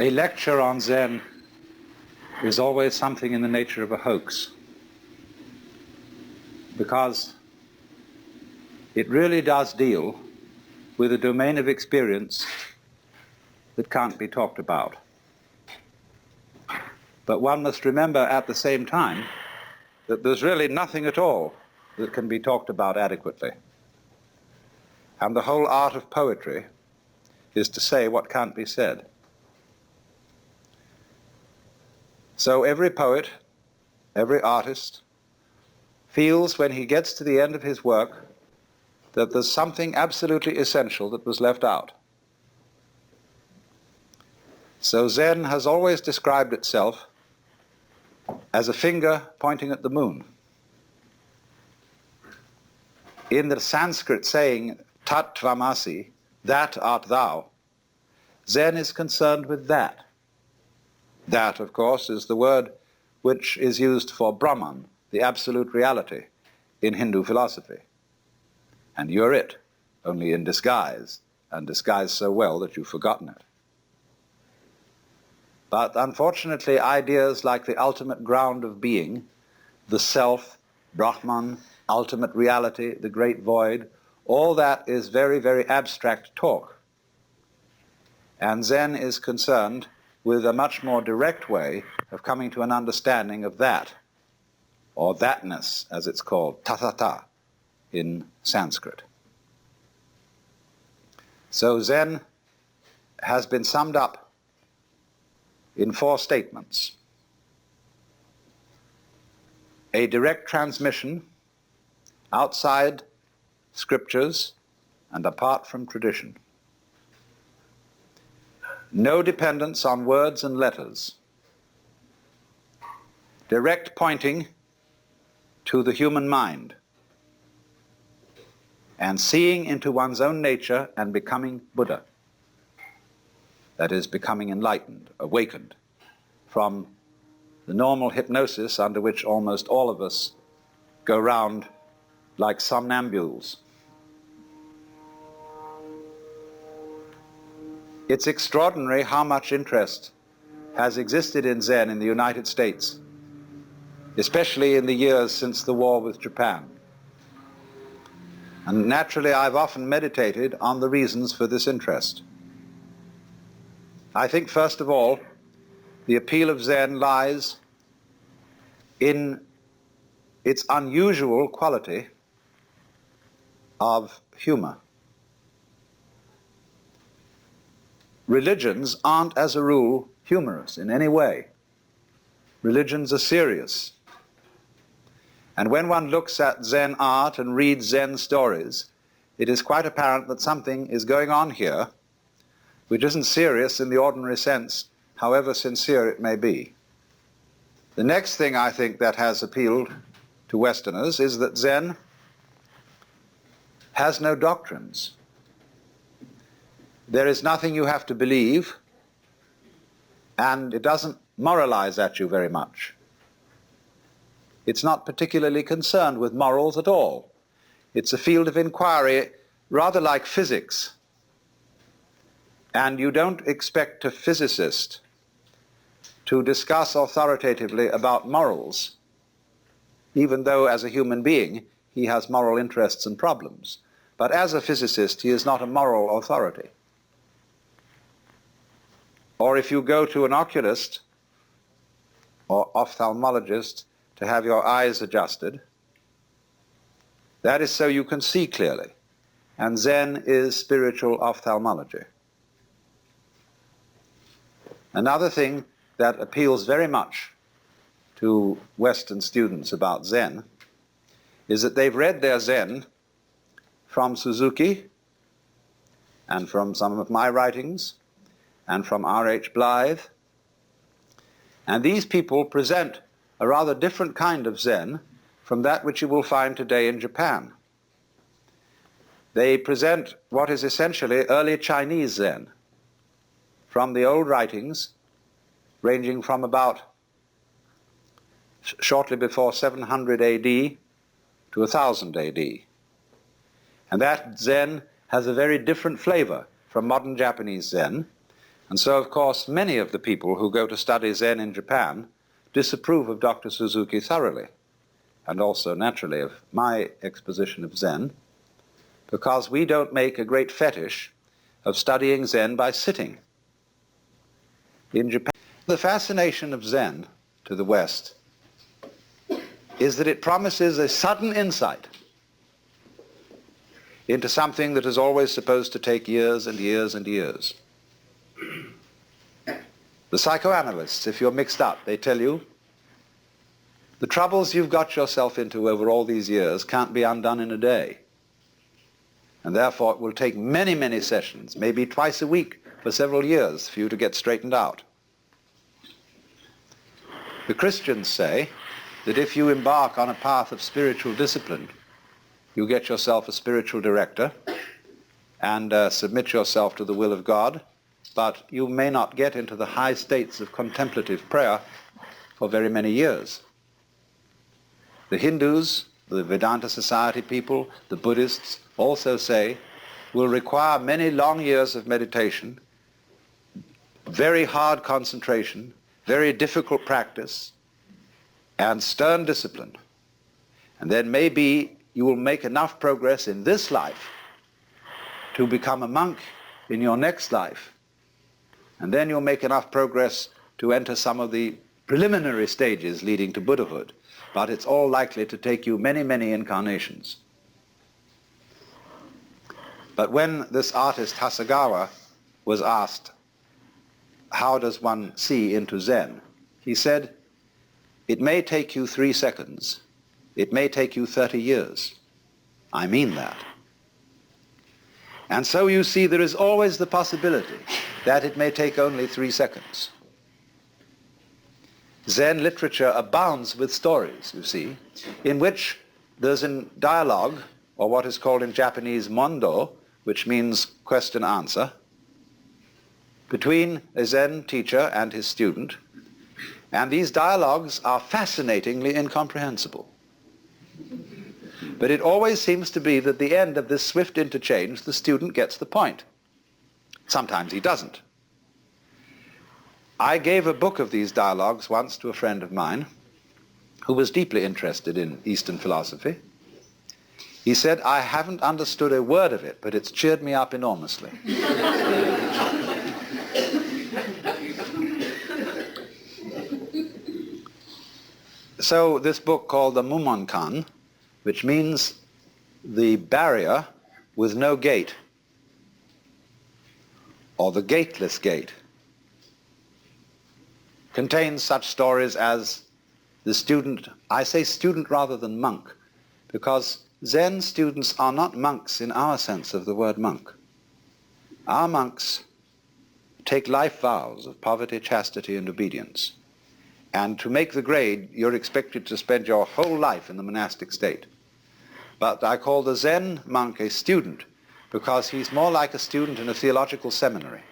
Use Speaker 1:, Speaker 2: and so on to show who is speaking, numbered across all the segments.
Speaker 1: A lecture on Zen is always something in the nature of a hoax, because it really does deal with a domain of experience that can't be talked about. But one must remember at the same time that there's really nothing at all that can be talked about adequately. And the whole art of poetry is to say what can't be said. So every poet, every artist, feels when he gets to the end of his work that there's something absolutely essential that was left out. So Zen has always described itself as a finger pointing at the moon. In the Sanskrit saying, Tat Tvamasi, that art thou, Zen is concerned with that. That, of course, is the word which is used for Brahman, the absolute reality, in Hindu philosophy. And you're it, only in disguise, and disguised so well that you've forgotten it. But unfortunately, ideas like the ultimate ground of being, the self, Brahman, ultimate reality, the great void, all that is very, very abstract talk. And Zen is concerned with a much more direct way of coming to an understanding of that, or thatness, as it's called, tathata, in Sanskrit. So Zen has been summed up in 4 statements. A direct transmission outside scriptures and apart from tradition. No dependence on words and letters. Direct pointing to the human mind, and seeing into one's own nature and becoming Buddha. That is, becoming enlightened, awakened from the normal hypnosis under which almost all of us go round like somnambules. It's extraordinary how much interest has existed in Zen in the United States, especially in the years since the war with Japan. And naturally, I've often meditated on the reasons for this interest. I think, first of all, the appeal of Zen lies in its unusual quality of humor. Religions aren't, as a rule, humorous in any way. Religions are serious. And when one looks at Zen art and reads Zen stories, it is quite apparent that something is going on here which isn't serious in the ordinary sense, however sincere it may be. The next thing I think that has appealed to Westerners is that Zen has no doctrines. There is nothing you have to believe, and it doesn't moralize at you very much. It's not particularly concerned with morals at all. It's a field of inquiry rather like physics. And you don't expect a physicist to discuss authoritatively about morals, even though as a human being he has moral interests and problems. But as a physicist, he is not a moral authority. Or if you go to an oculist or ophthalmologist to have your eyes adjusted, that is so you can see clearly. And Zen is spiritual ophthalmology. Another thing that appeals very much to Western students about Zen is that they've read their Zen from Suzuki and from some of my writings and from R.H. Blythe. And these people present a rather different kind of Zen from that which you will find today in Japan. They present what is essentially early Chinese Zen, from the old writings ranging from about shortly before 700 AD to 1000 AD. And that Zen has a very different flavor from modern Japanese Zen, And so, of course, many of the people who go to study Zen in Japan disapprove of Dr. Suzuki thoroughly, and also, naturally, of my exposition of Zen, because we don't make a great fetish of studying Zen by sitting. In Japan, the fascination of Zen to the West is that it promises a sudden insight into something that is always supposed to take years and years and years. The psychoanalysts, if you're mixed up, they tell you the troubles you've got yourself into over all these years can't be undone in a day. And therefore it will take many, many sessions, maybe twice a week for several years for you to get straightened out. The Christians say that if you embark on a path of spiritual discipline, you get yourself a spiritual director and submit yourself to the will of God, but you may not get into the high states of contemplative prayer for very many years. The Hindus, the Vedanta Society people, the Buddhists also say will require many long years of meditation, very hard concentration, very difficult practice, and stern discipline. And then maybe you will make enough progress in this life to become a monk in your next life. And then you'll make enough progress to enter some of the preliminary stages leading to Buddhahood. But it's all likely to take you many, many incarnations. But when this artist Hasegawa was asked, how does one see into Zen? He said, it may take you 3 seconds. It may take you 30 years. I mean that. And so you see there is always the possibility that it may take only 3 seconds. Zen literature abounds with stories, you see, in which there's a dialogue, or what is called in Japanese mondo, which means question-answer, between a Zen teacher and his student, and these dialogues are fascinatingly incomprehensible. But it always seems to be that at the end of this swift interchange, the student gets the point. Sometimes he doesn't. I gave a book of these dialogues once to a friend of mine who was deeply interested in Eastern philosophy. He said, I haven't understood a word of it, but it's cheered me up enormously. So this book called the Mumonkan, which means the barrier with no gate, or the gateless gate, contains such stories as the student, I say student rather than monk, because Zen students are not monks in our sense of the word monk. Our monks take life vows of poverty, chastity, and obedience. And to make the grade, you're expected to spend your whole life in the monastic state. But I call the Zen monk a student because he's more like a student in a theological seminary.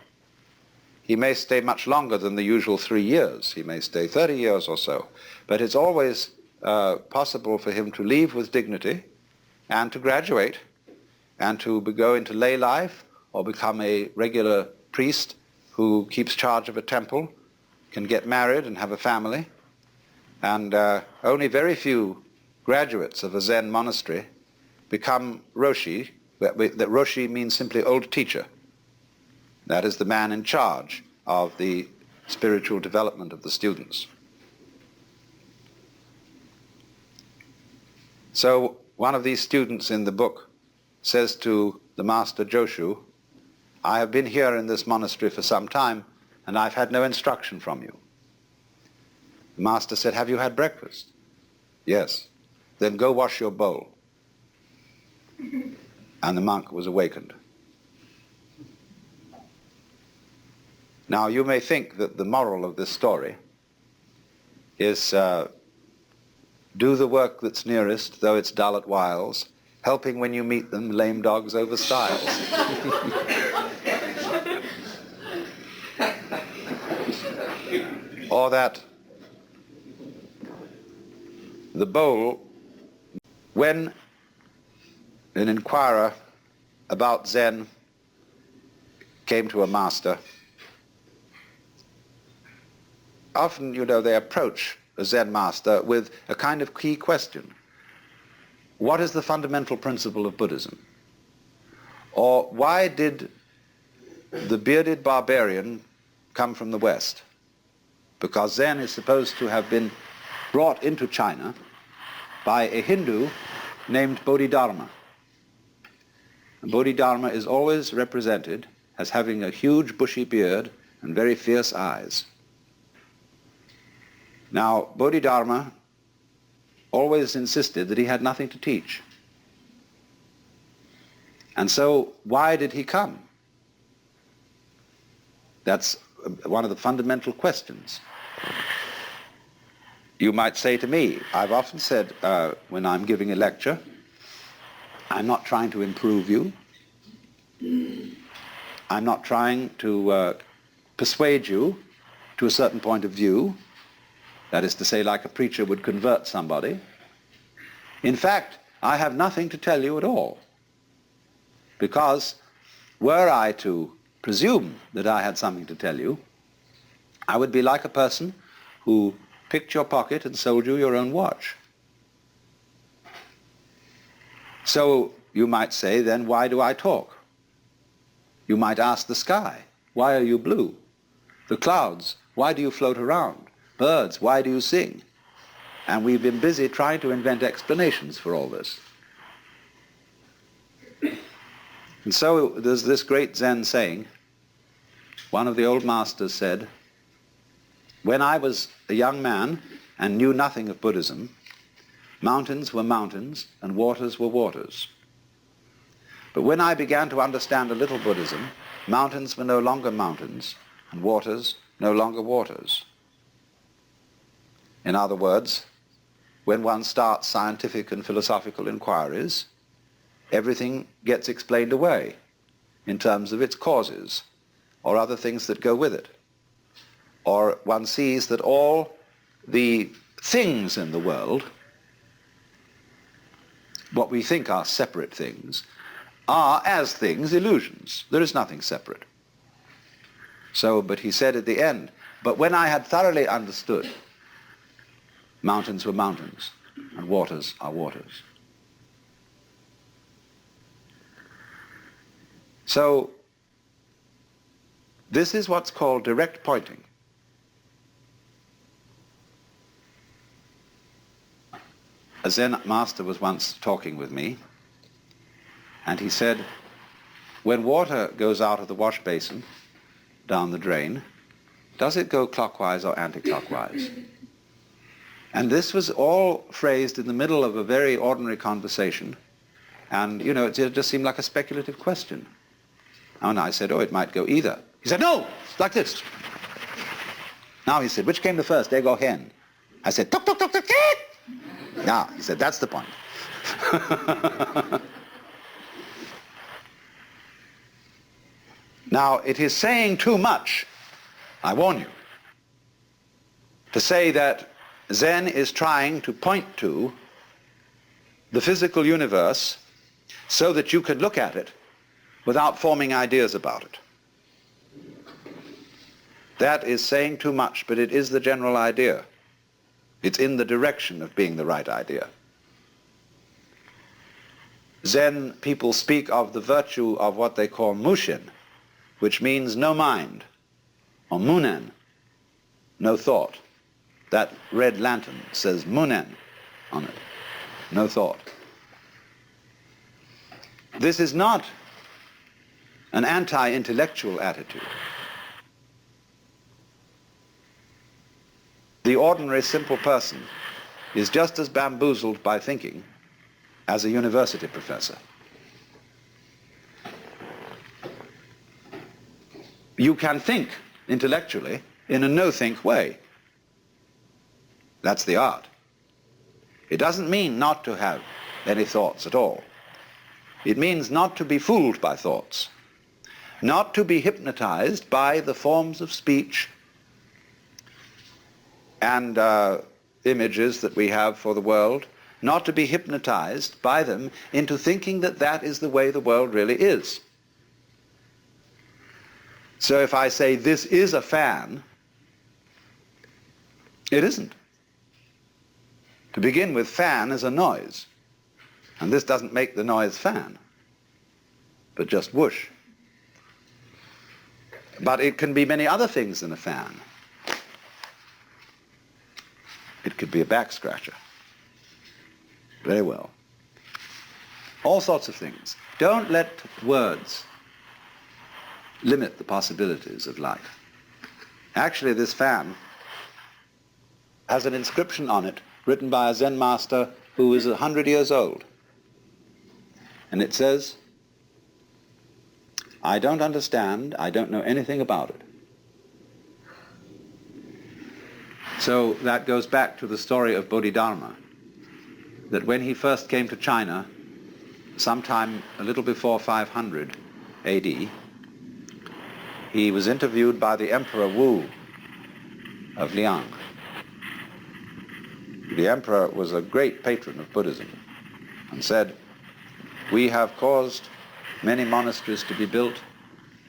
Speaker 1: He may stay much longer than the usual 3 years. He may stay 30 years or so. But it's always possible for him to leave with dignity and to graduate and to go into lay life or become a regular priest who keeps charge of a temple, can get married and have a family. And only very few graduates of a Zen monastery become Roshi. That Roshi means simply old teacher. That is the man in charge of the spiritual development of the students. So one of these students in the book says to the master Joshu, I have been here in this monastery for some time and I've had no instruction from you. The master said, have you had breakfast? Yes. Then go wash your bowl. And the monk was awakened. Now you may think that the moral of this story is do the work that's nearest, though it's dull at whiles, helping when you meet them, lame dogs over stiles. Or that the bowl, when an inquirer about Zen came to a master, often, they approach a Zen master with a kind of key question. What is the fundamental principle of Buddhism? Or why did the bearded barbarian come from the West? Because Zen is supposed to have been brought into China by a Hindu named Bodhidharma. And Bodhidharma is always represented as having a huge bushy beard and very fierce eyes. Now, Bodhidharma always insisted that he had nothing to teach. And so, why did he come? That's one of the fundamental questions. You might say to me, I've often said when I'm giving a lecture, I'm not trying to improve you. I'm not trying to persuade you to a certain point of view. That is to say, like a preacher would convert somebody. In fact, I have nothing to tell you at all. Because were I to presume that I had something to tell you, I would be like a person who picked your pocket and sold you your own watch. So you might say, then why do I talk? You might ask the sky, why are you blue? The clouds, why do you float around? Birds, why do you sing? And we've been busy trying to invent explanations for all this. And so there's this great Zen saying. One of the old masters said, when I was a young man and knew nothing of Buddhism, mountains were mountains and waters were waters. But when I began to understand a little Buddhism, mountains were no longer mountains and waters no longer waters. In other words, when one starts scientific and philosophical inquiries, everything gets explained away in terms of its causes or other things that go with it. Or one sees that all the things in the world, what we think are separate things, are as things illusions. There is nothing separate. So, but he said at the end, but when I had thoroughly understood, mountains were mountains and waters are waters. So, this is what's called direct pointing. A Zen master was once talking with me, and he said, when water goes out of the wash basin down the drain, does it go clockwise or anti-clockwise? And this was all phrased in the middle of a very ordinary conversation, and it just seemed like a speculative question. And I said, oh, it might go either. He said, no, it's like this. Now he said, which came the first, egg or hen? I said, tuk, tuk, tuk, tuk, tuk. Now, he said, that's the point. Now, it is saying too much, I warn you, to say that Zen is trying to point to the physical universe so that you can look at it without forming ideas about it. That is saying too much, but it is the general idea. It's in the direction of being the right idea. Zen people speak of the virtue of what they call mushin, which means no mind, or munen, no thought. That red lantern says munen on it, no thought. This is not an anti-intellectual attitude. The ordinary simple person is just as bamboozled by thinking as a university professor. You can think intellectually in a no-think way. That's the art. It doesn't mean not to have any thoughts at all. It means not to be fooled by thoughts, not to be hypnotized by the forms of speech and images that we have for the world, not to be hypnotized by them into thinking that that is the way the world really is. So if I say this is a fan, It isn't. To begin with, fan is a noise. And this doesn't make the noise fan, but just whoosh. But it can be many other things than a fan. It could be a back scratcher. Very well. All sorts of things. Don't let words limit the possibilities of life. Actually, this fan has an inscription on it written by a Zen master who is 100 years old. And it says, "I don't understand, I don't know anything about it." So that goes back to the story of Bodhidharma, that when he first came to China, sometime a little before 500 AD, he was interviewed by the Emperor Wu of Liang. The emperor was a great patron of Buddhism and said, "We have caused many monasteries to be built,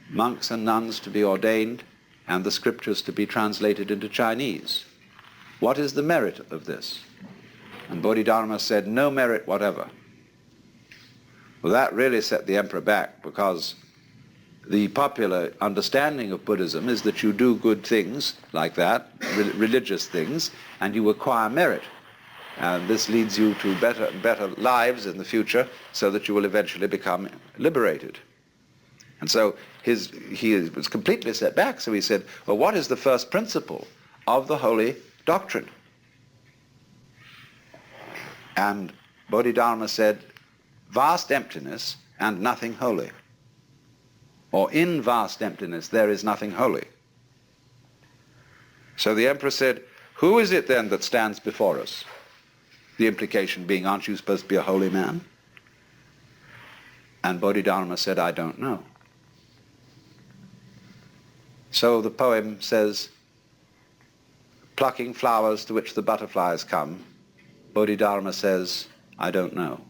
Speaker 1: monks and nuns to be ordained, and the scriptures to be translated into Chinese. What is the merit of this?" And Bodhidharma said, "No merit whatever." Well, that really set the emperor back, because the popular understanding of Buddhism is that you do good things like that, religious things, and you acquire merit. And this leads you to better and better lives in the future, so that you will eventually become liberated. And so he was completely set back, so he said, well, what is the first principle of the holy doctrine? And Bodhidharma said, vast emptiness and nothing holy. Or in vast emptiness there is nothing holy. So the emperor said, who is it then that stands before us? The implication being, aren't you supposed to be a holy man? And Bodhidharma said, I don't know. So the poem says, plucking flowers to which the butterflies come, Bodhidharma says, I don't know.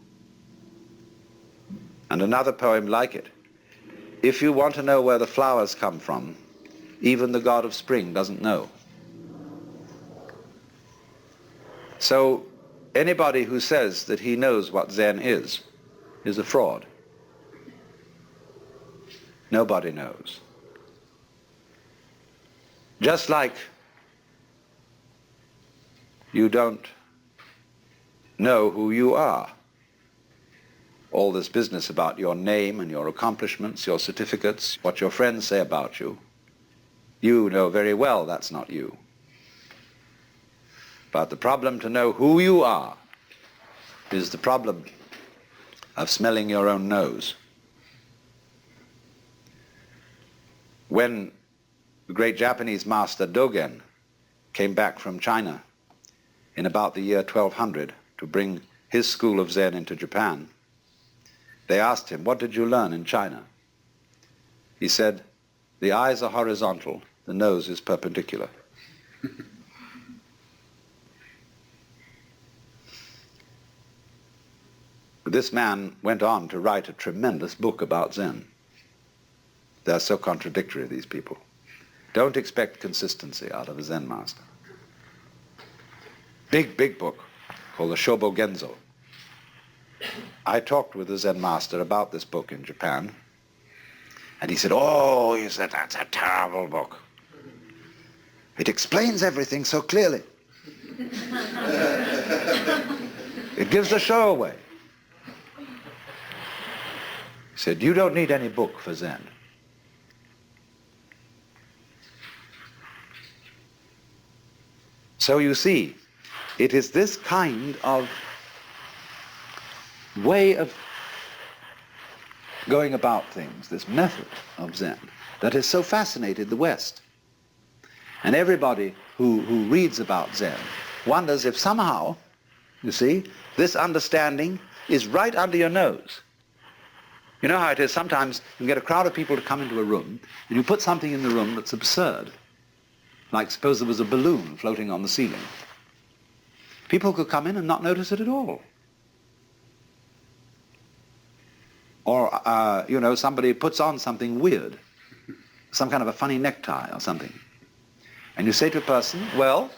Speaker 1: And another poem like it, if you want to know where the flowers come from, even the god of spring doesn't know. So anybody who says that he knows what Zen is a fraud. Nobody knows. Just like you don't know who you are. All this business about your name and your accomplishments, your certificates, what your friends say about you, you know very well that's not you. But the problem to know who you are is the problem of smelling your own nose. When the great Japanese master Dogen came back from China in about the year 1200 to bring his school of Zen into Japan, they asked him, what did you learn in China? He said, the eyes are horizontal, the nose is perpendicular. This man went on to write a tremendous book about Zen. They're so contradictory, these people. Don't expect consistency out of a Zen master. Big book called the Shobo Genzo. I talked with the Zen master about this book in Japan, and he said, oh, he said, that's a terrible book. It explains everything so clearly. It gives the show away. He said, you don't need any book for Zen. So you see, it is this kind of way of going about things, this method of Zen, that has so fascinated the West. And everybody who reads about Zen wonders if somehow, you see, this understanding is right under your nose. You know how it is, sometimes you get a crowd of people to come into a room, and you put something in the room that's absurd. Like suppose there was a balloon floating on the ceiling. People could come in and not notice it at all. Or, you know, somebody puts on something weird, some kind of a funny necktie or something. And you say to a person, well,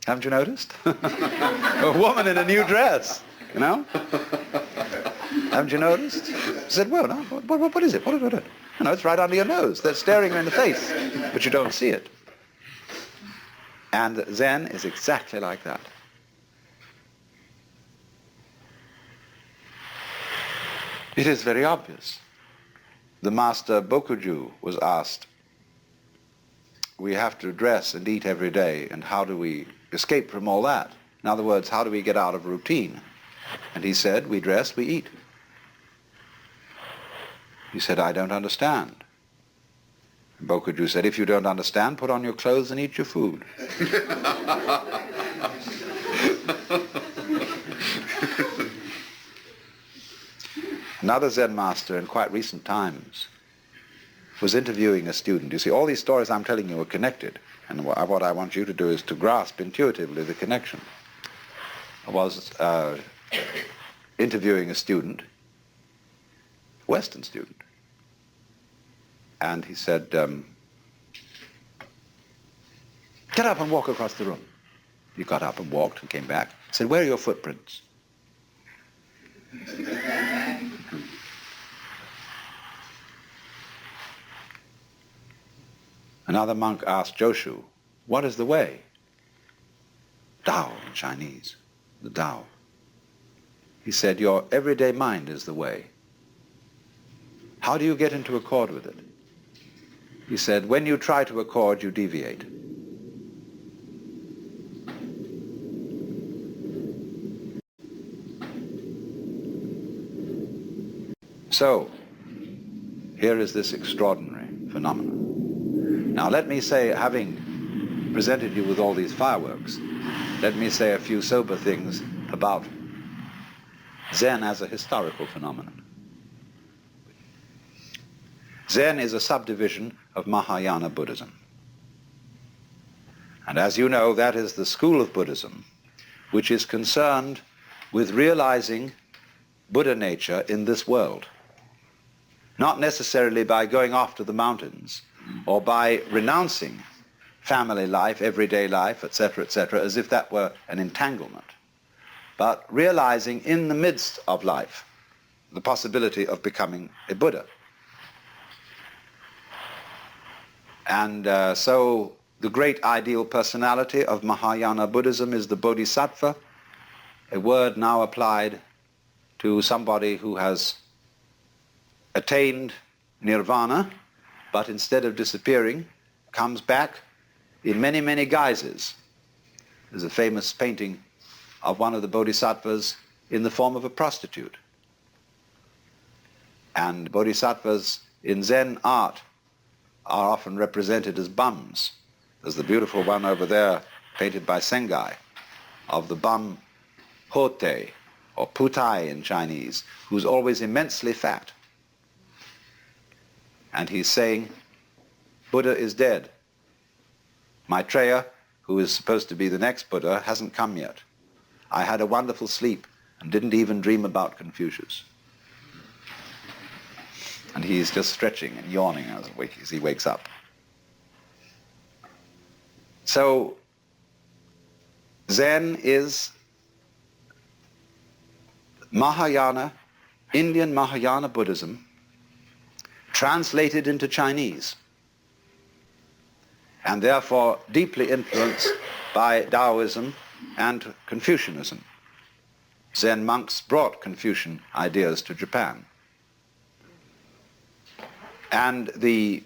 Speaker 1: Haven't you noticed? A woman in a new dress, you know? Haven't you noticed? I said, well, no, what is it? What is it? You know, it's right under your nose. They're staring you in the face, but you don't see it. And Zen is exactly like that. It is very obvious. The master Bokuju was asked, we have to dress and eat every day, and how do we escape from all that? In other words, how do we get out of routine? And he said, we dress, we eat. He said, I don't understand. And Bokuju said, if you don't understand, put on your clothes and eat your food. Another Zen master in quite recent times was interviewing a student. You see, all these stories I'm telling you are connected, and what I want you to do is to grasp intuitively the connection. I was interviewing a student, a Western student, and he said, get up and walk across the room. He got up and walked and came back. He said, where are your footprints? Another monk asked Joshu, what is the way? Tao in Chinese, the Tao. He said, your everyday mind is the way. How do you get into accord with it? He said, when you try to accord, you deviate. So, here is this extraordinary phenomenon. Now let me say, having presented you with all these fireworks, let me say a few sober things about Zen as a historical phenomenon. Zen is a subdivision of Mahayana Buddhism. And as you know, that is the school of Buddhism which is concerned with realizing Buddha nature in this world. Not necessarily by going off to the mountains or by renouncing family life, everyday life, etc., as if that were an entanglement, but realizing in the midst of life the possibility of becoming a Buddha. And so the great ideal personality of Mahayana Buddhism is the Bodhisattva, a word now applied to somebody who has attained nirvana, but instead of disappearing, comes back in many, many guises. There's a famous painting of one of the bodhisattvas in the form of a prostitute. And bodhisattvas in Zen art are often represented as bums. There's the beautiful one over there, painted by Sengai, of the bum Hote, or Putai in Chinese, who's always immensely fat. And he's saying, Buddha is dead. Maitreya, who is supposed to be the next Buddha, hasn't come yet. I had a wonderful sleep and didn't even dream about Confucius. And he's just stretching and yawning as he wakes up. So Zen is Mahayana, Indian Mahayana Buddhism, translated into Chinese, and therefore deeply influenced by Taoism and Confucianism. Zen monks brought Confucian ideas to Japan. And the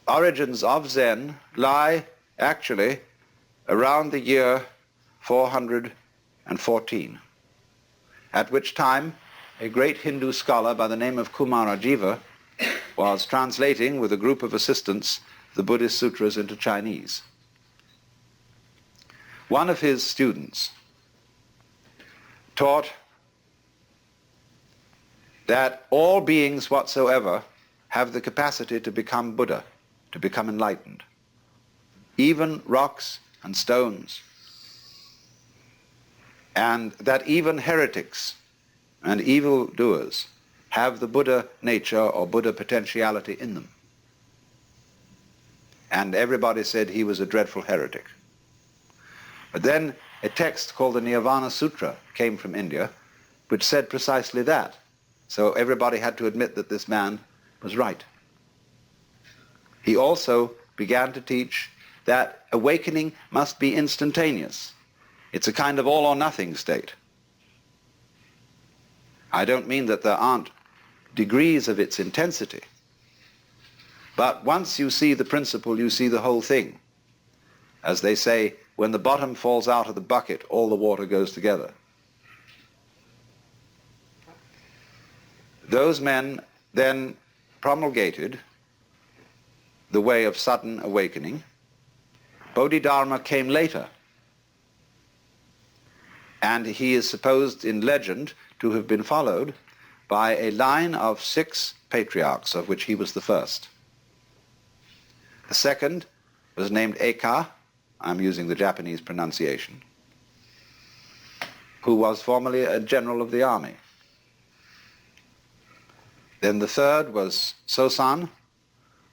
Speaker 1: origins of Zen lie actually around the year 414, at which time a great Hindu scholar by the name of Kumarajiva was translating with a group of assistants the Buddhist sutras into Chinese. One of his students taught that all beings whatsoever have the capacity to become Buddha, to become enlightened, even rocks and stones, and that even heretics and evildoers have the Buddha nature or Buddha potentiality in them. And everybody said he was a dreadful heretic. But then a text called the Nirvana Sutra came from India, which said precisely that. So everybody had to admit that this man was right. He also began to teach that awakening must be instantaneous. It's a kind of all or nothing state. I don't mean that there aren't degrees of its intensity, but once you see the principle, you see the whole thing. As they say, when the bottom falls out of the bucket, all the water goes together. Those men then promulgated the way of sudden awakening. Bodhidharma came later, and he is supposed in legend to have been followed by a line of 6 patriarchs, of which he was the first. The second was named Eka, I'm using the Japanese pronunciation, who was formerly a general of the army. Then the third was Sosan,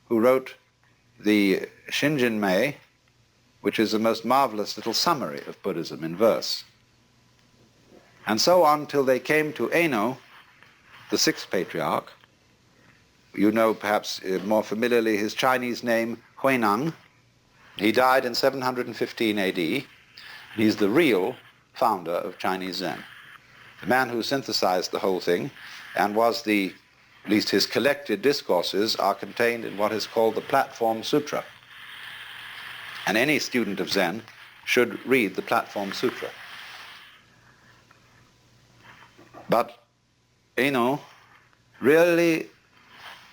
Speaker 1: who wrote the Shinjinmei, which is the most marvelous little summary of Buddhism in verse. And so on till they came to Eno, the 6th patriarch. You know perhaps more familiarly his Chinese name, Huineng. He died in 715 AD. He's the real founder of Chinese Zen, the man who synthesized the whole thing and was at least his collected discourses are contained in what is called the Platform Sutra. And any student of Zen should read the Platform Sutra. But Eno really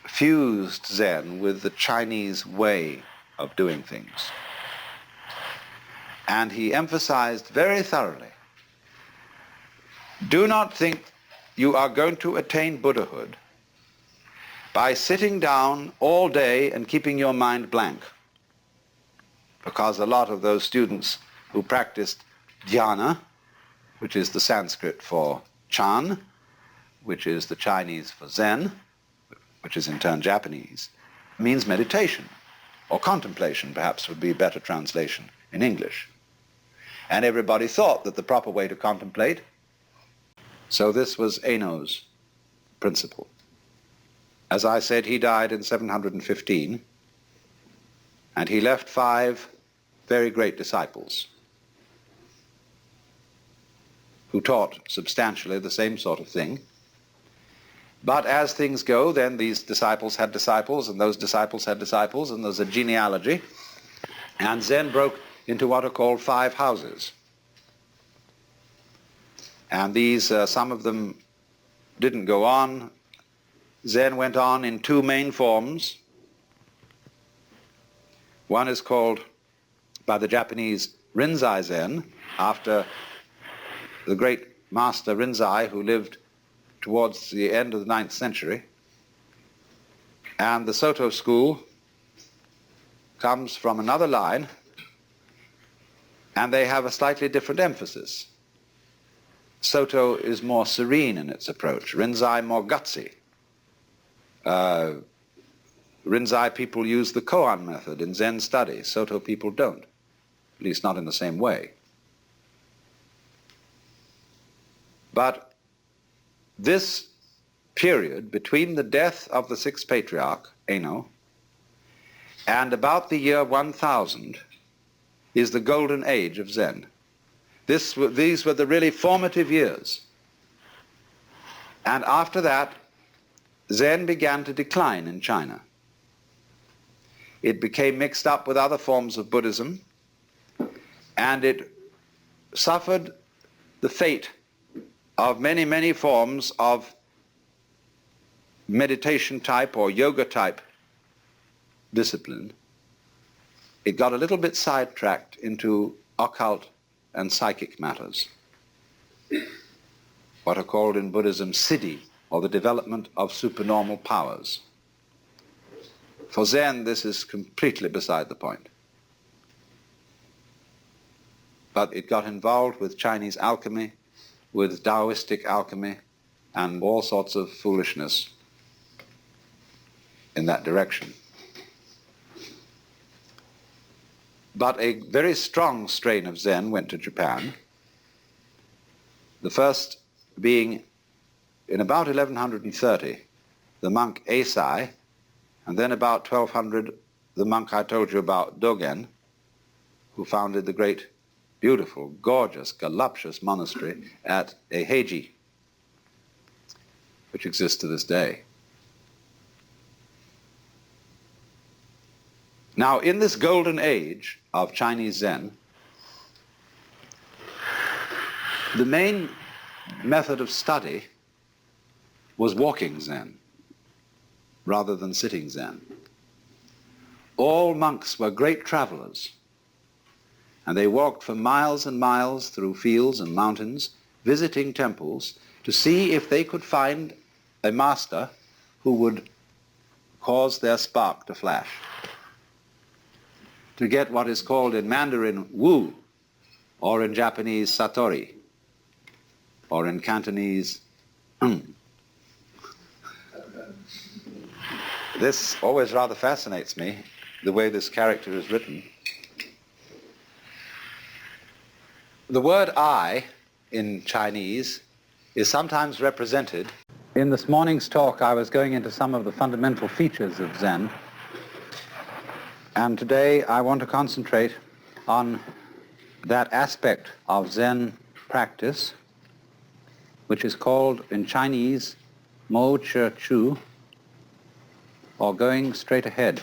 Speaker 1: fused Zen with the Chinese way of doing things. And he emphasized very thoroughly, do not think you are going to attain Buddhahood by sitting down all day and keeping your mind blank. Because a lot of those students who practiced dhyana, which is the Sanskrit for Chan, which is the Chinese for Zen, which is in turn Japanese, means meditation, or contemplation perhaps would be a better translation in English. And everybody thought that the proper way to contemplate, so this was Eno's principle. As I said, he died in 715, and he left 5 very great disciples who taught substantially the same sort of thing. But as things go, then these disciples had disciples, and those disciples had disciples, and there's a genealogy. And Zen broke into what are called 5 houses. And these, some of them didn't go on. Zen went on in 2 main forms. One is called, by the Japanese, Rinzai Zen, after the great master Rinzai, who lived towards the end of the 9th century. And the Soto school comes from another line, and they have a slightly different emphasis. Soto is more serene in its approach, Rinzai more gutsy. Rinzai people use the koan method in Zen study. Soto people don't, at least not in the same way. But this period between the death of the 6th patriarch, Eno, and about the year 1000 is the golden age of Zen. These were the really formative years. And after that, Zen began to decline in China. It became mixed up with other forms of Buddhism, and it suffered the fate of many, many forms of meditation type or yoga type discipline. It got a little bit sidetracked into occult and psychic matters, what are called in Buddhism siddhi, or the development of supernormal powers. For Zen, this is completely beside the point. But it got involved with Chinese alchemy, with Taoistic alchemy, and all sorts of foolishness in that direction. But a very strong strain of Zen went to Japan, the first being in about 1130, the monk Eisai, and then about 1200, the monk I told you about, Dogen, who founded the great, beautiful, gorgeous, voluptuous monastery at Eiheiji, which exists to this day. Now, in this golden age of Chinese Zen, the main method of study was walking Zen rather than sitting Zen. All monks were great travelers, and they walked for miles and miles through fields and mountains, visiting temples to see if they could find a master who would cause their spark to flash, to get what is called in Mandarin Wu, or in Japanese Satori, or in Cantonese This always rather fascinates me, the way this character is written. The word I in Chinese is sometimes represented. In this morning's talk, I was going into some of the fundamental features of Zen, and today I want to concentrate on that aspect of Zen practice which is called in Chinese Mo Che Chu, or going straight ahead.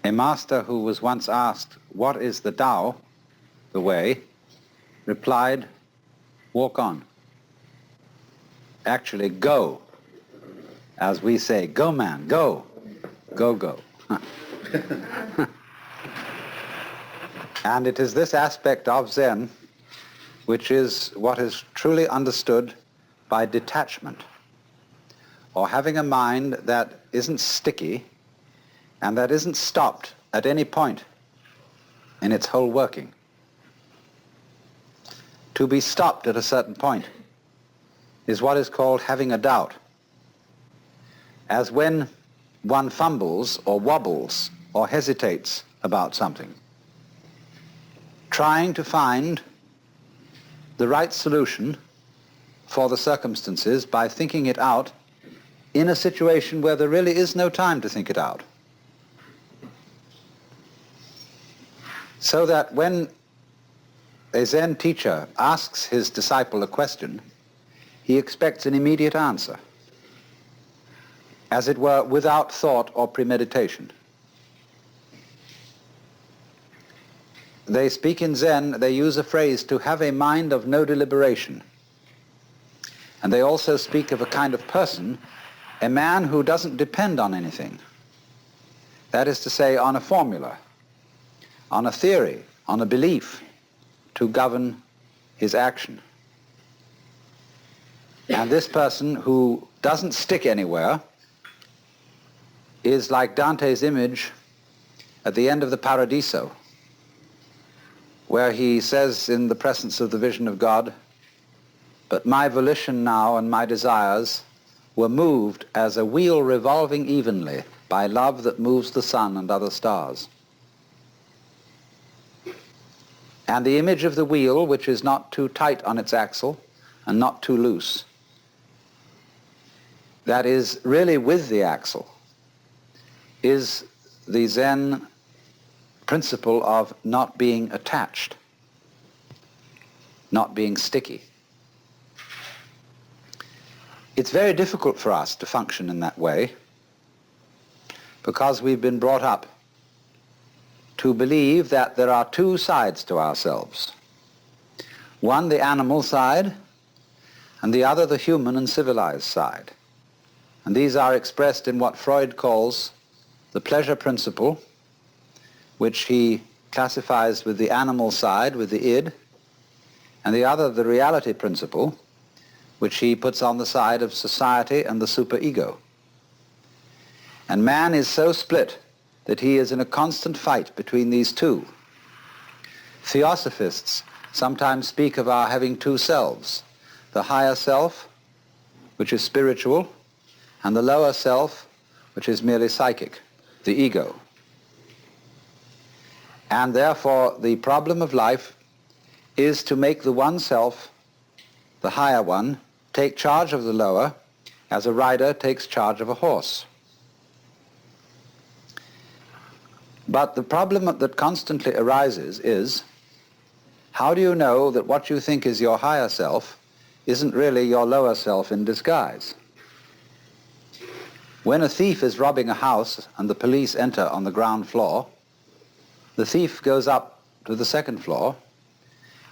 Speaker 1: A master who was once asked, "What is the Tao, the way?" replied, "Walk on." Actually, go. As we say, go man, go. Go, go. And it is this aspect of Zen which is what is truly understood by detachment, or having a mind that isn't sticky and that isn't stopped at any point in its whole working. To be stopped at a certain point is what is called having a doubt. As when one fumbles or wobbles or hesitates about something, trying to find the right solution for the circumstances by thinking it out in a situation where there really is no time to think it out. So that when a Zen teacher asks his disciple a question, he expects an immediate answer, as it were, without thought or premeditation. They speak in Zen, they use a phrase, to have a mind of no deliberation. And they also speak of a kind of person, a man who doesn't depend on anything. That is to say, on a formula, on a theory, on a belief to govern his action. And this person who doesn't stick anywhere is like Dante's image at the end of the Paradiso, where he says in the presence of the vision of God, "But my volition now and my desires were moved as a wheel revolving evenly by love that moves the sun and other stars." And the image of the wheel, which is not too tight on its axle and not too loose, that is really with the axle, is the Zen principle of not being attached, not being sticky. It's very difficult for us to function in that way because we've been brought up to believe that there are two sides to ourselves. One, the animal side, and the other, the human and civilized side. And these are expressed in what Freud calls the pleasure principle, which he classifies with the animal side, with the id, and the other, the reality principle, which he puts on the side of society and the superego. And man is so split that he is in a constant fight between these two. Theosophists sometimes speak of our having two selves, the higher self, which is spiritual, and the lower self, which is merely psychic, the ego. And therefore the problem of life is to make the one self, the higher one, take charge of the lower, as a rider takes charge of a horse. But the problem that constantly arises is, how do you know that what you think is your higher self isn't really your lower self in disguise? When a thief is robbing a house and the police enter on the ground floor, the thief goes up to the second floor,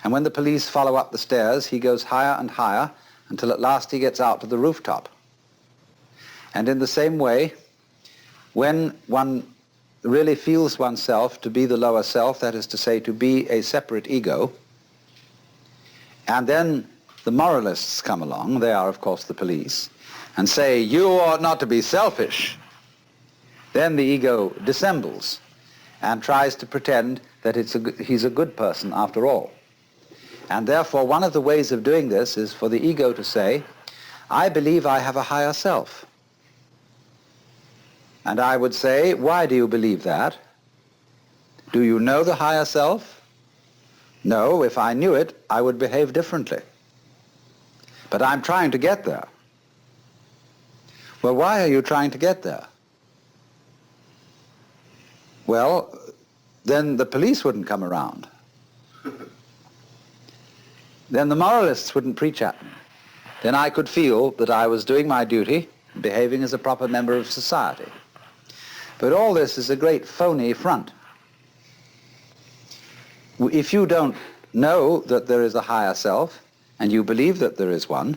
Speaker 1: and when the police follow up the stairs, he goes higher and higher until at last he gets out to the rooftop. And in the same way, when one really feels oneself to be the lower self, that is to say, to be a separate ego, and then the moralists come along, they are of course the police, and say, you ought not to be selfish, then the ego dissembles and tries to pretend that he's a good person after all. And therefore one of the ways of doing this is for the ego to say, I believe I have a higher self. And I would say, why do you believe that? Do you know the higher self? No, if I knew it, I would behave differently. But I'm trying to get there. Well, why are you trying to get there? Well, then the police wouldn't come around. Then the moralists wouldn't preach at me. Then I could feel that I was doing my duty, behaving as a proper member of society. But all this is a great phony front. If you don't know that there is a higher self, and you believe that there is one,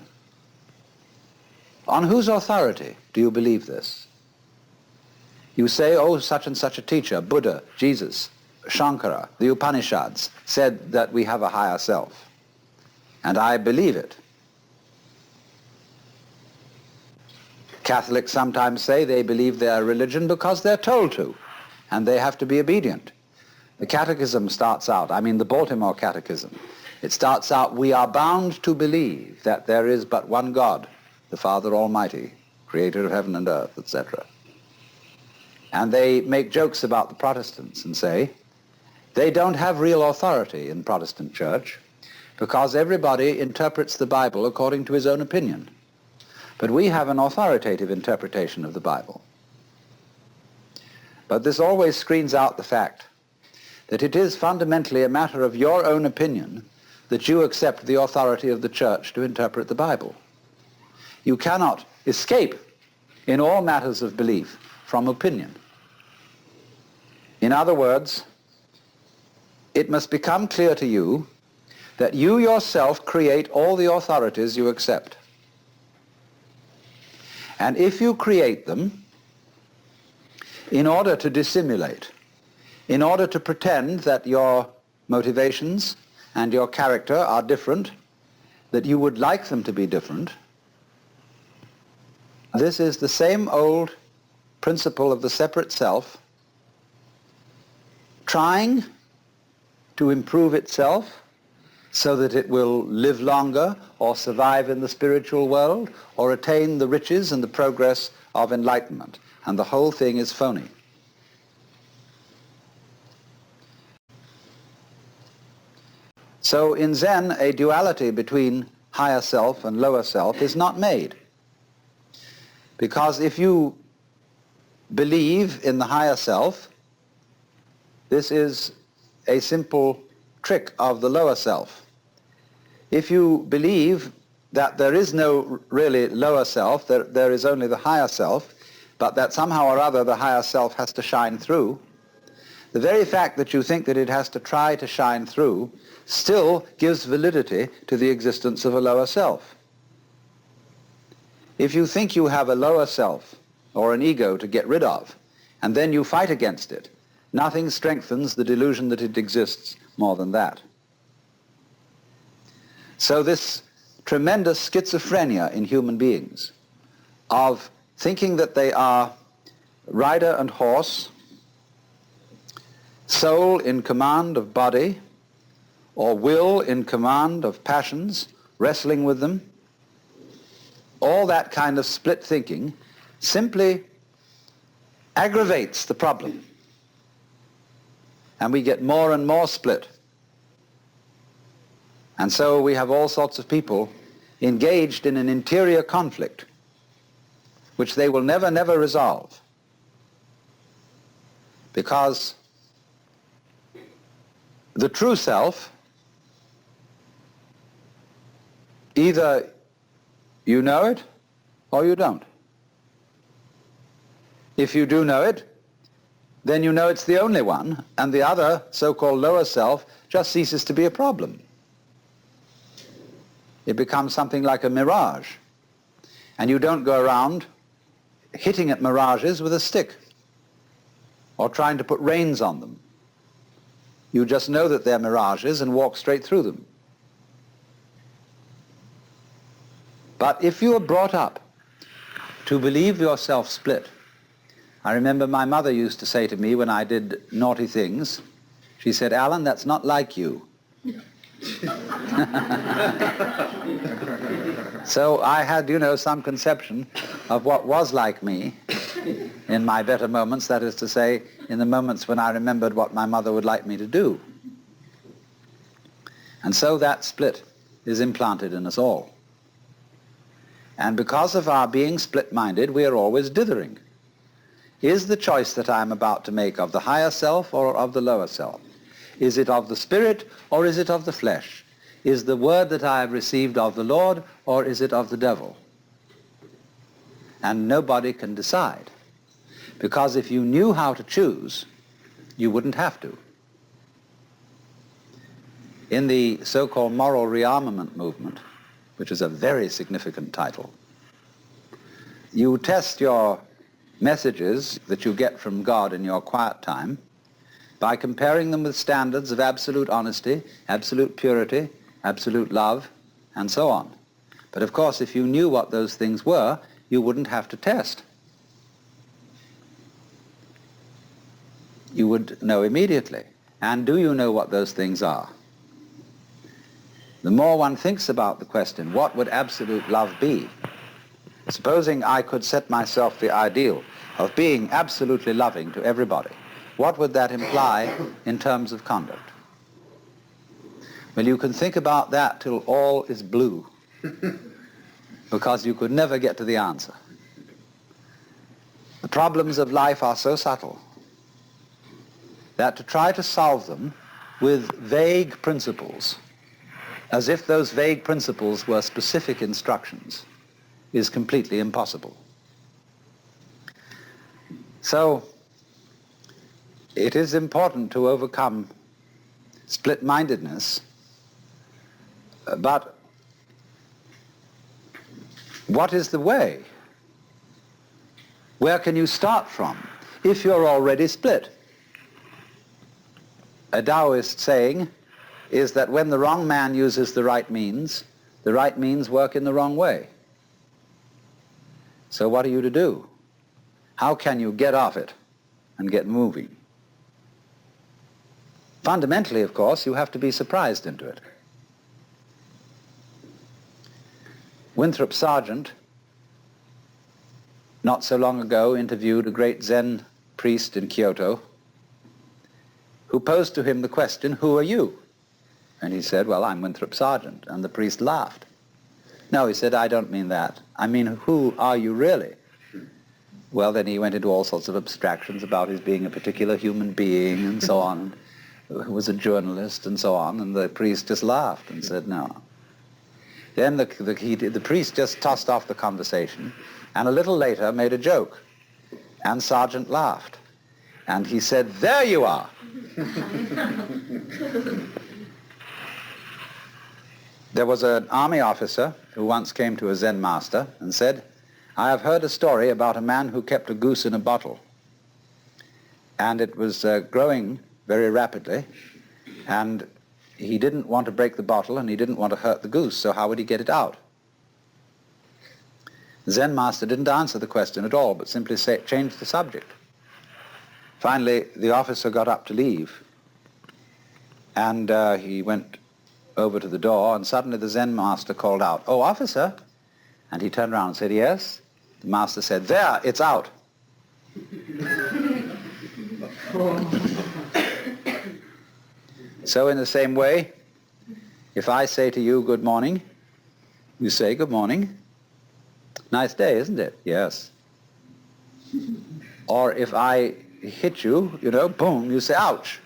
Speaker 1: on whose authority do you believe this? You say, oh, such and such a teacher, Buddha, Jesus, Shankara, the Upanishads, said that we have a higher self. And I believe it. Catholics sometimes say they believe their religion because they're told to, and they have to be obedient. The Catechism starts out, the Baltimore Catechism, it starts out, we are bound to believe that there is but one God, the Father Almighty, creator of heaven and earth, etc. And they make jokes about the Protestants and say, they don't have real authority in Protestant church because everybody interprets the Bible according to his own opinion. But we have an authoritative interpretation of the Bible. But this always screens out the fact that it is fundamentally a matter of your own opinion that you accept the authority of the church to interpret the Bible. You cannot escape in all matters of belief from opinion. In other words, it must become clear to you that you yourself create all the authorities you accept. And if you create them in order to dissimulate, in order to pretend that your motivations and your character are different, that you would like them to be different, this is the same old principle of the separate self trying to improve itself so that it will live longer or survive in the spiritual world or attain the riches and the progress of enlightenment. And the whole thing is phony. So in Zen, a duality between higher self and lower self is not made. Because if you believe in the higher self, this is a simple trick of the lower self. If you believe that there is no really lower self, there is only the higher self, but that somehow or other the higher self has to shine through, the very fact that you think that it has to try to shine through still gives validity to the existence of a lower self. If you think you have a lower self or an ego to get rid of, and then you fight against it, nothing strengthens the delusion that it exists more than that. So this tremendous schizophrenia in human beings of thinking that they are rider and horse, soul in command of body, or will in command of passions, wrestling with them, all that kind of split thinking simply aggravates the problem. and we get more and more split. And so we have all sorts of people engaged in an interior conflict which they will never, never resolve, because the true self, either you know it or you don't. If you do know it, then you know it's the only one, and the other so-called lower self just ceases to be a problem. It becomes something like a mirage, and you don't go around hitting at mirages with a stick or trying to put reins on them. You just know that they're mirages and walk straight through them. But if you are brought up to believe yourself split, I remember my mother used to say to me when I did naughty things, she said, "Alan, that's not like you." So I had, some conception of what was like me in my better moments, that is to say, in the moments when I remembered what my mother would like me to do. And so that split is implanted in us all. And because of our being split-minded, we are always dithering. Is the choice that I am about to make of the higher self or of the lower self? Is it of the spirit or is it of the flesh? Is the word that I have received of the Lord or is it of the devil? And nobody can decide, because if you knew how to choose, you wouldn't have to. In the so-called moral rearmament movement, which is a very significant title, you test your messages that you get from God in your quiet time by comparing them with standards of absolute honesty, absolute purity, absolute love, and so on. But of course, if you knew what those things were, you wouldn't have to test. You would know immediately. And do you know what those things are? The more one thinks about the question, what would absolute love be? Supposing I could set myself the ideal of being absolutely loving to everybody, what would that imply in terms of conduct? Well, you can think about that till all is blue, because you could never get to the answer. The problems of life are so subtle that to try to solve them with vague principles, as if those vague principles were specific instructions, is completely impossible. So it is important to overcome split-mindedness, but what is the way? Where can you start from if you're already split? A Taoist saying is that when the wrong man uses the right means work in the wrong way. So what are you to do? How can you get off it and get moving? Fundamentally, of course, you have to be surprised into it. Winthrop Sargent, not so long ago, interviewed a great Zen priest in Kyoto who posed to him the question, "Who are you?" And he said, "Well, I'm Winthrop Sargent." And the priest laughed. "No," he said, "I don't mean that. I mean, who are you really?" Well, then he went into all sorts of abstractions about his being a particular human being and so on, who was a journalist and so on, and the priest just laughed and said, "No." Then the priest just tossed off the conversation, and a little later made a joke, and Sargent laughed. And he said, "There you are." There was an army officer who once came to a Zen master and said, "I have heard a story about a man who kept a goose in a bottle, and it was growing very rapidly, and he didn't want to break the bottle and he didn't want to hurt the goose, so how would he get it out?" The Zen master didn't answer the question at all, but simply changed the subject. Finally, the officer got up to leave, and he went over to the door, and suddenly the Zen master called out, "Oh, officer!" And he turned around and said, "Yes?" The master said, "There, it's out." So in the same way, if I say to you, good morning, you say, good morning. Nice day, isn't it? Yes. Or if I hit you, boom, you say, ouch.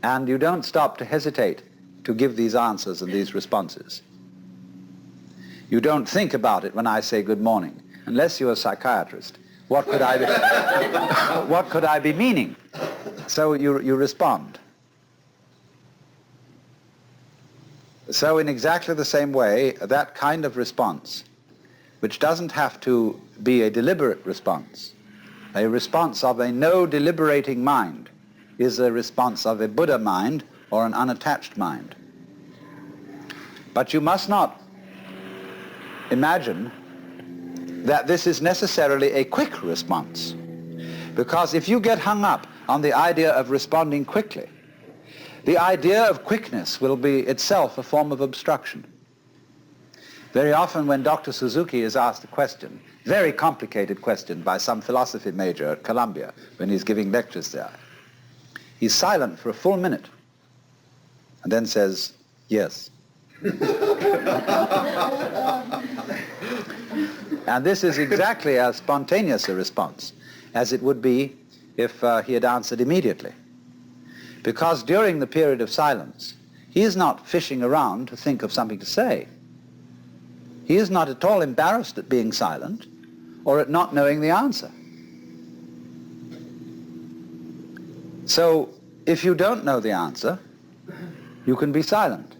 Speaker 1: And you don't stop to hesitate to give these answers and these responses. You don't think about it when I say good morning, unless you're a psychiatrist. What could I be, what could I be meaning? So you respond. So in exactly the same way, that kind of response, which doesn't have to be a deliberate response, a response of a no deliberating mind, is a response of a Buddha mind or an unattached mind. But you must not imagine that this is necessarily a quick response, because if you get hung up on the idea of responding quickly, the idea of quickness will be itself a form of obstruction. Very often when Dr. Suzuki is asked a question, very complicated question by some philosophy major at Columbia when he's giving lectures there, he's silent for a full minute and then says, yes. And this is exactly as spontaneous a response as it would be if he had answered immediately. Because during the period of silence, he is not fishing around to think of something to say. He is not at all embarrassed at being silent or at not knowing the answer. So if you don't know the answer, you can be silent.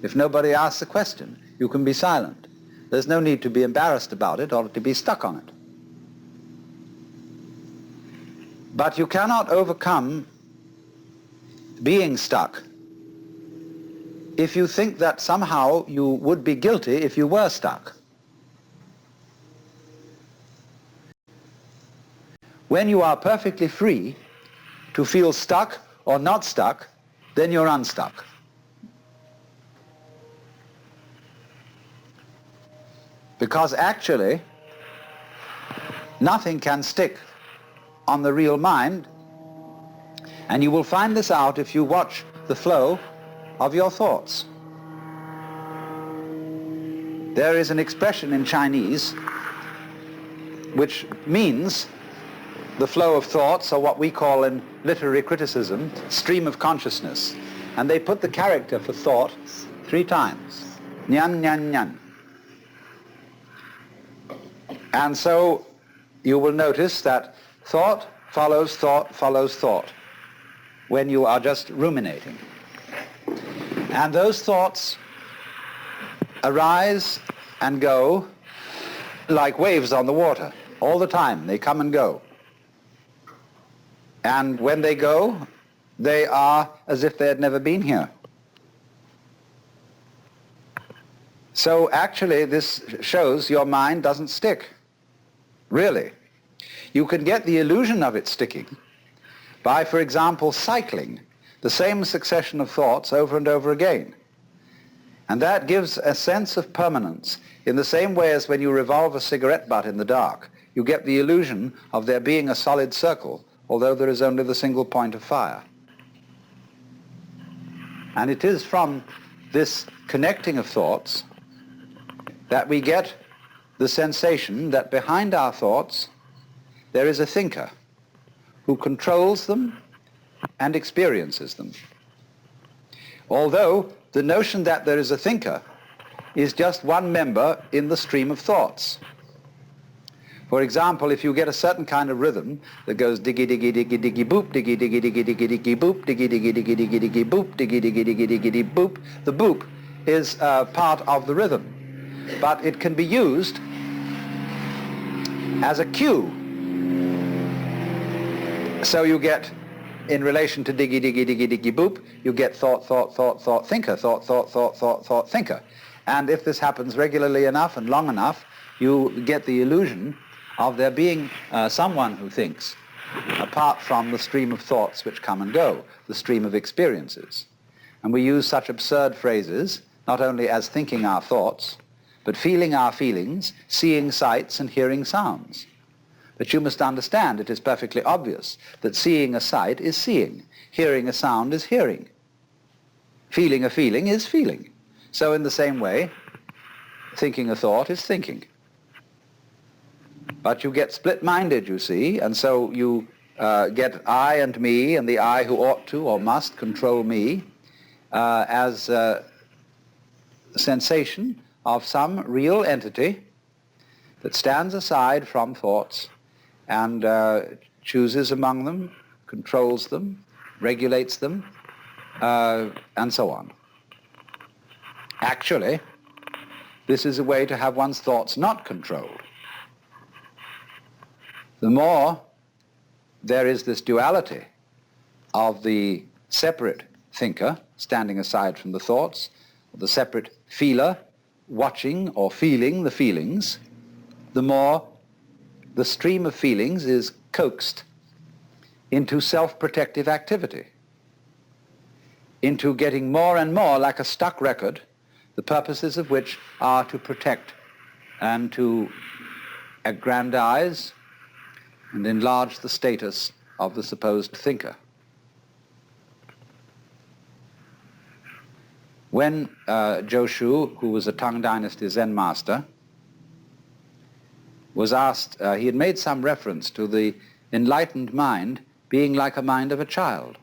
Speaker 1: If nobody asks a question, you can be silent. There's no need to be embarrassed about it or to be stuck on it. But you cannot overcome being stuck if you think that somehow you would be guilty if you were stuck. When you are perfectly free to feel stuck or not stuck, then you're unstuck. Because actually, nothing can stick on the real mind, and you will find this out if you watch the flow of your thoughts. There is an expression in Chinese which means the flow of thoughts, or what we call in literary criticism, stream of consciousness. And they put the character for thought 3 times. Nyan, nyan, nyan. And so you will notice that thought follows thought follows thought when you are just ruminating. And those thoughts arise and go like waves on the water. All the time, they come and go. And when they go, they are as if they had never been here. So actually, this shows your mind doesn't stick. Really. You can get the illusion of it sticking by, for example, cycling the same succession of thoughts over and over again. And that gives a sense of permanence in the same way as when you revolve a cigarette butt in the dark. You get the illusion of there being a solid circle, although there is only the single point of fire. And it is from this connecting of thoughts that we get the sensation that behind our thoughts there is a thinker who controls them and experiences them. Although the notion that there is a thinker is just one member in the stream of thoughts. For example, if you get a certain kind of rhythm that goes diggy diggy diggy diggy boop, diggy diggy diggy diggy diggy boop, diggy diggy diggy diggy diggy boop, diggy diggy diggy diggy diggy boop, the boop is part of the rhythm. But it can be used as a cue. So you get, in relation to diggy diggy diggy diggy boop, you get thought, thought, thought, thought, thinker, thought, thought, thought, thought, thought, thinker. And if this happens regularly enough and long enough, you get the illusion of there being someone who thinks, apart from the stream of thoughts which come and go, the stream of experiences. And we use such absurd phrases, not only as thinking our thoughts, but feeling our feelings, seeing sights and hearing sounds. But you must understand it is perfectly obvious that seeing a sight is seeing. hearing a sound is hearing. Feeling a feeling is feeling. So in the same way, thinking a thought is thinking. But you get split-minded, you see, and so you get I and me and the I who ought to or must control me as a sensation of some real entity that stands aside from thoughts and chooses among them, controls them, regulates them, and so on. Actually, this is a way to have one's thoughts not controlled. The more there is this duality of the separate thinker standing aside from the thoughts, the separate feeler watching or feeling the feelings, the more the stream of feelings is coaxed into self-protective activity, into getting more and more like a stuck record, the purposes of which are to protect and to aggrandize and enlarge the status of the supposed thinker. When Joshu, who was a Tang Dynasty Zen master, was asked, he had made some reference to the enlightened mind being like a mind of a child.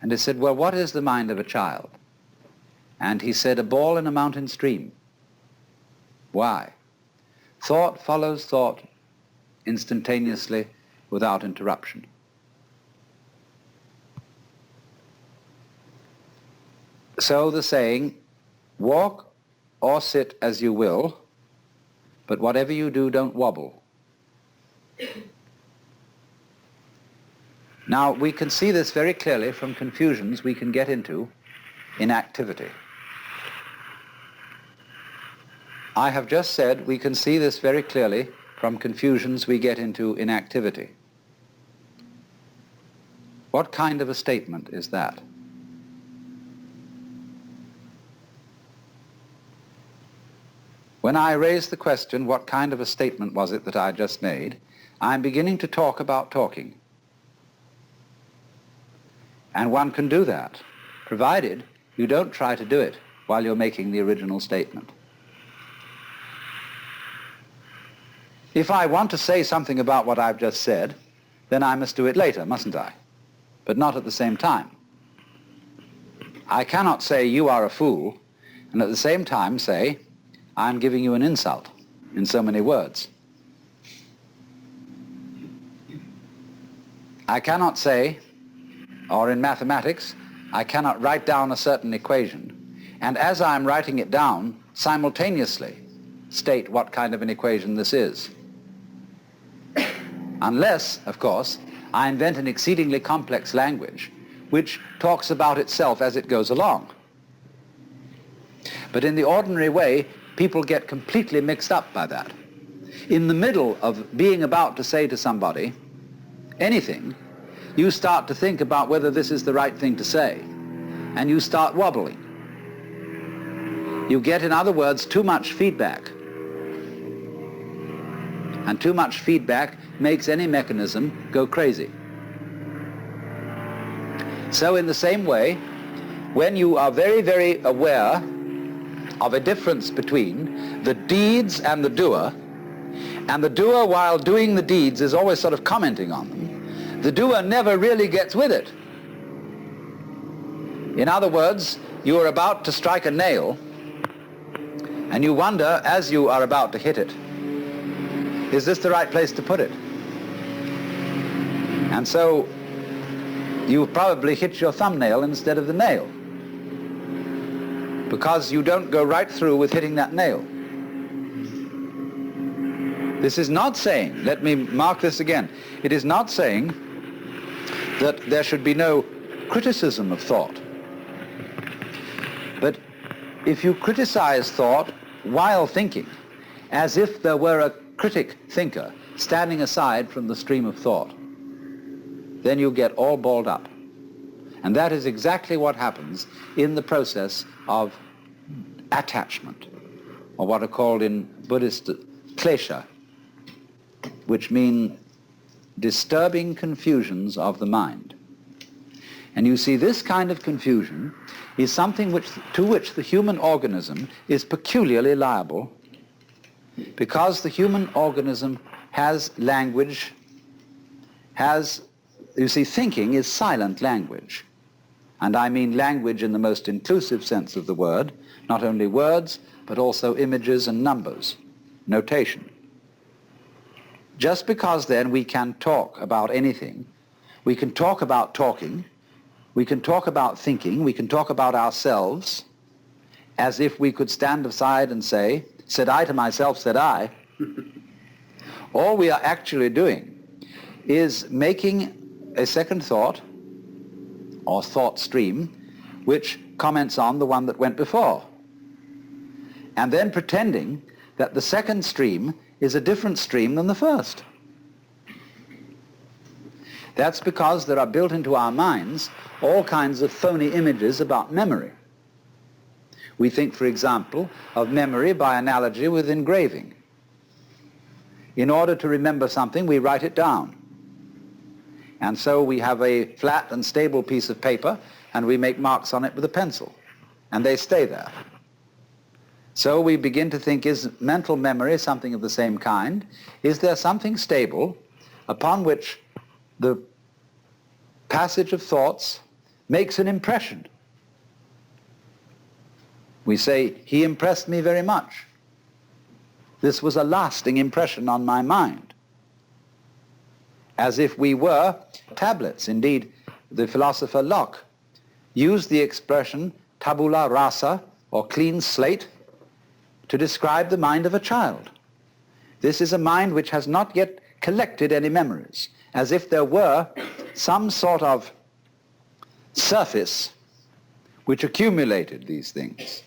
Speaker 1: And he said, well, what is the mind of a child? And he said, a ball in a mountain stream. Why? Thought follows thought instantaneously without interruption. So the saying, walk or sit as you will, but whatever you do, don't wobble. Now, we can see this very clearly from confusions we can get into in activity. I have just said we can see this very clearly from confusions we get into in activity. What kind of a statement is that? When I raise the question, what kind of a statement was it that I just made, I'm beginning to talk about talking. And one can do that, provided you don't try to do it while you're making the original statement. If I want to say something about what I've just said, then I must do it later, mustn't I? But not at the same time. I cannot say you are a fool, and at the same time say, I'm giving you an insult in so many words. I cannot say, or in mathematics, I cannot write down a certain equation, and as I'm writing it down, simultaneously state what kind of an equation this is. Unless, of course, I invent an exceedingly complex language which talks about itself as it goes along. But in the ordinary way, people get completely mixed up by that. In the middle of being about to say to somebody anything, you start to think about whether this is the right thing to say, and you start wobbling. You get, in other words, too much feedback. And too much feedback makes any mechanism go crazy. So in the same way, when you are very, very aware of a difference between the deeds and the doer while doing the deeds is always sort of commenting on them, the doer never really gets with it. In other words, you are about to strike a nail, and you wonder, as you are about to hit it, is this the right place to put it? And so you probably hit your thumbnail instead of the nail, because you don't go right through with hitting that nail. This is not saying, let me mark this again, it is not saying that there should be no criticism of thought. But if you criticize thought while thinking, as if there were a critic thinker standing aside from the stream of thought, then you get all balled up. And that is exactly what happens in the process of attachment, or what are called in Buddhist klesha, which mean disturbing confusions of the mind. And you see, this kind of confusion is something to which the human organism is peculiarly liable, because the human organism has language, you see, thinking is silent language. And I mean language in the most inclusive sense of the word, not only words, but also images and numbers, notation. Just because then we can talk about anything, we can talk about talking, we can talk about thinking, we can talk about ourselves, as if we could stand aside and say, said I to myself, said I. All we are actually doing is making a second thought, or thought stream, which comments on the one that went before, and then pretending that the second stream is a different stream than the first. That's because there are built into our minds all kinds of phony images about memory. We think, for example, of memory by analogy with engraving. In order to remember something, we write it down. And so we have a flat and stable piece of paper, and we make marks on it with a pencil, and they stay there. So we begin to think, is mental memory something of the same kind? Is there something stable upon which the passage of thoughts makes an impression? We say, he impressed me very much. This was a lasting impression on my mind. As if we were tablets. Indeed, the philosopher Locke used the expression tabula rasa, or clean slate, to describe the mind of a child. This is a mind which has not yet collected any memories, as if there were some sort of surface which accumulated these things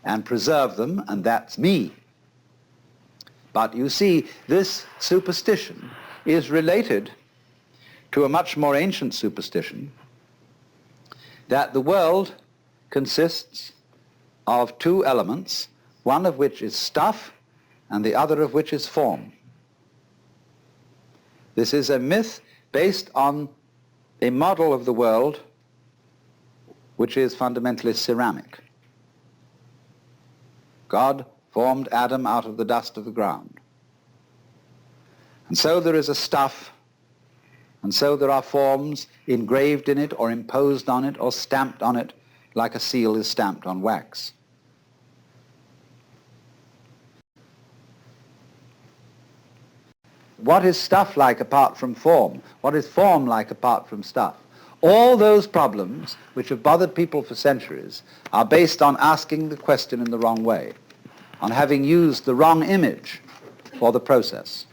Speaker 1: and preserved them, and that's me. But you see, this superstition is related to a much more ancient superstition, that the world consists of two elements, one of which is stuff and the other of which is form. This is a myth based on a model of the world which is fundamentally ceramic. God formed Adam out of the dust of the ground. And so there is a stuff, and so there are forms engraved in it or imposed on it or stamped on it like a seal is stamped on wax. What is stuff like apart from form? What is form like apart from stuff? All those problems which have bothered people for centuries are based on asking the question in the wrong way, on having used the wrong image for the process.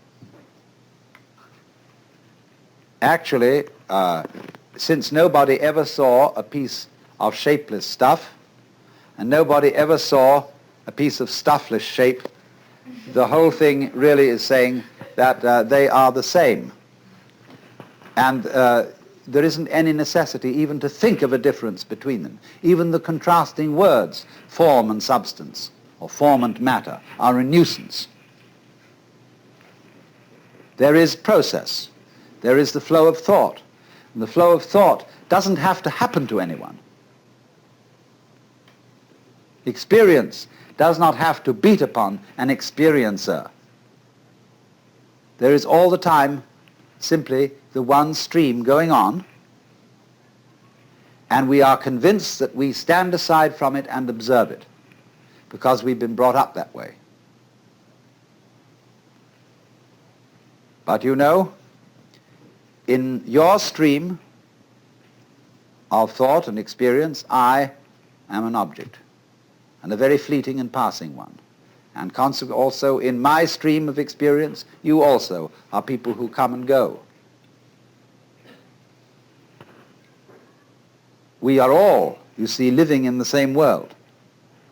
Speaker 1: Actually, since nobody ever saw a piece of shapeless stuff, and nobody ever saw a piece of stuffless shape, the whole thing really is saying that they are the same. And there isn't any necessity even to think of a difference between them. Even the contrasting words, form and substance, or form and matter, are a nuisance. There is process. There is the flow of thought. And the flow of thought doesn't have to happen to anyone. Experience does not have to beat upon an experiencer. There is all the time simply the one stream going on, and we are convinced that we stand aside from it and observe it because we've been brought up that way. But you know, in your stream of thought and experience, I am an object, and a very fleeting and passing one. And consequently also in my stream of experience, you also are people who come and go. We are all, you see, living in the same world.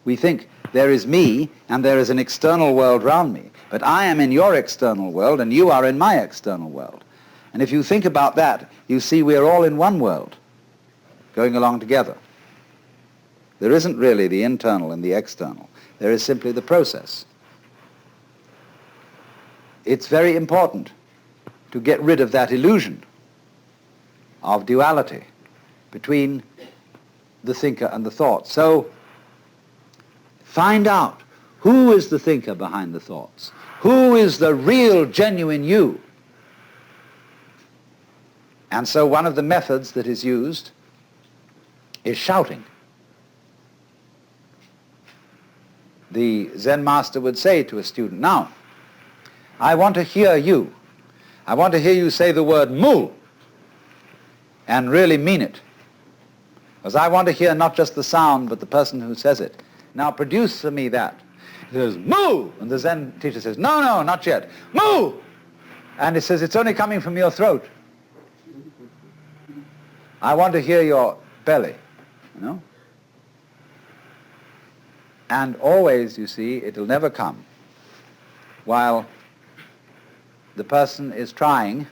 Speaker 1: We think there is me and there is an external world round me, but I am in your external world and you are in my external world. And if you think about that, you see we are all in one world, going along together. There isn't really the internal and the external. There is simply the process. It's very important to get rid of that illusion of duality between the thinker and the thought. So find out who is the thinker behind the thoughts. Who is the real, genuine you? And so one of the methods that is used is shouting. The Zen master would say to a student, now, I want to hear you. I want to hear you say the word mu and really mean it. Because I want to hear not just the sound, but the person who says it. Now produce for me that. He says, mu! And the Zen teacher says, no, no, not yet. Mu! And he says, it's only coming from your throat. I want to hear your belly, you know? And always, you see, it'll never come while the person is trying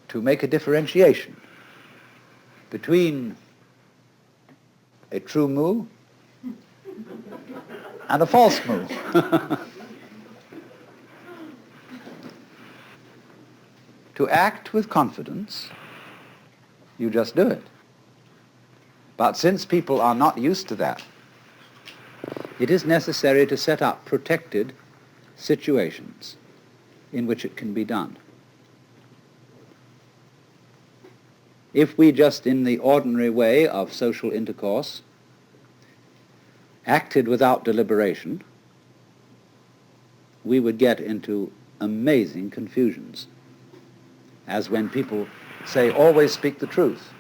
Speaker 1: to make a differentiation between a true mu and a false mu. To act with confidence, you just do it. But since people are not used to that, it is necessary to set up protected situations in which it can be done. If we just in the ordinary way of social intercourse acted without deliberation, we would get into amazing confusions. As when people say, always speak the truth,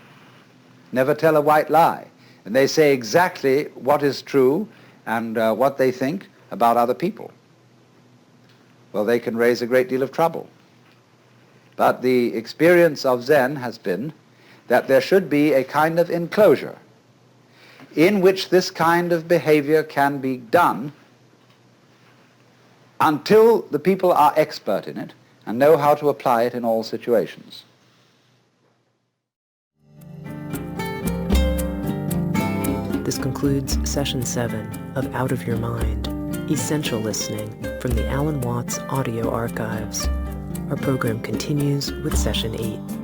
Speaker 1: never tell a white lie. And they say exactly what is true and what they think about other people. Well, they can raise a great deal of trouble. But the experience of Zen has been that there should be a kind of enclosure in which this kind of behavior can be done until the people are expert in it and know how to apply it in all situations.
Speaker 2: This concludes Session 7 of Out of Your Mind, Essential Listening from the Alan Watts Audio Archives. Our program continues with Session 8.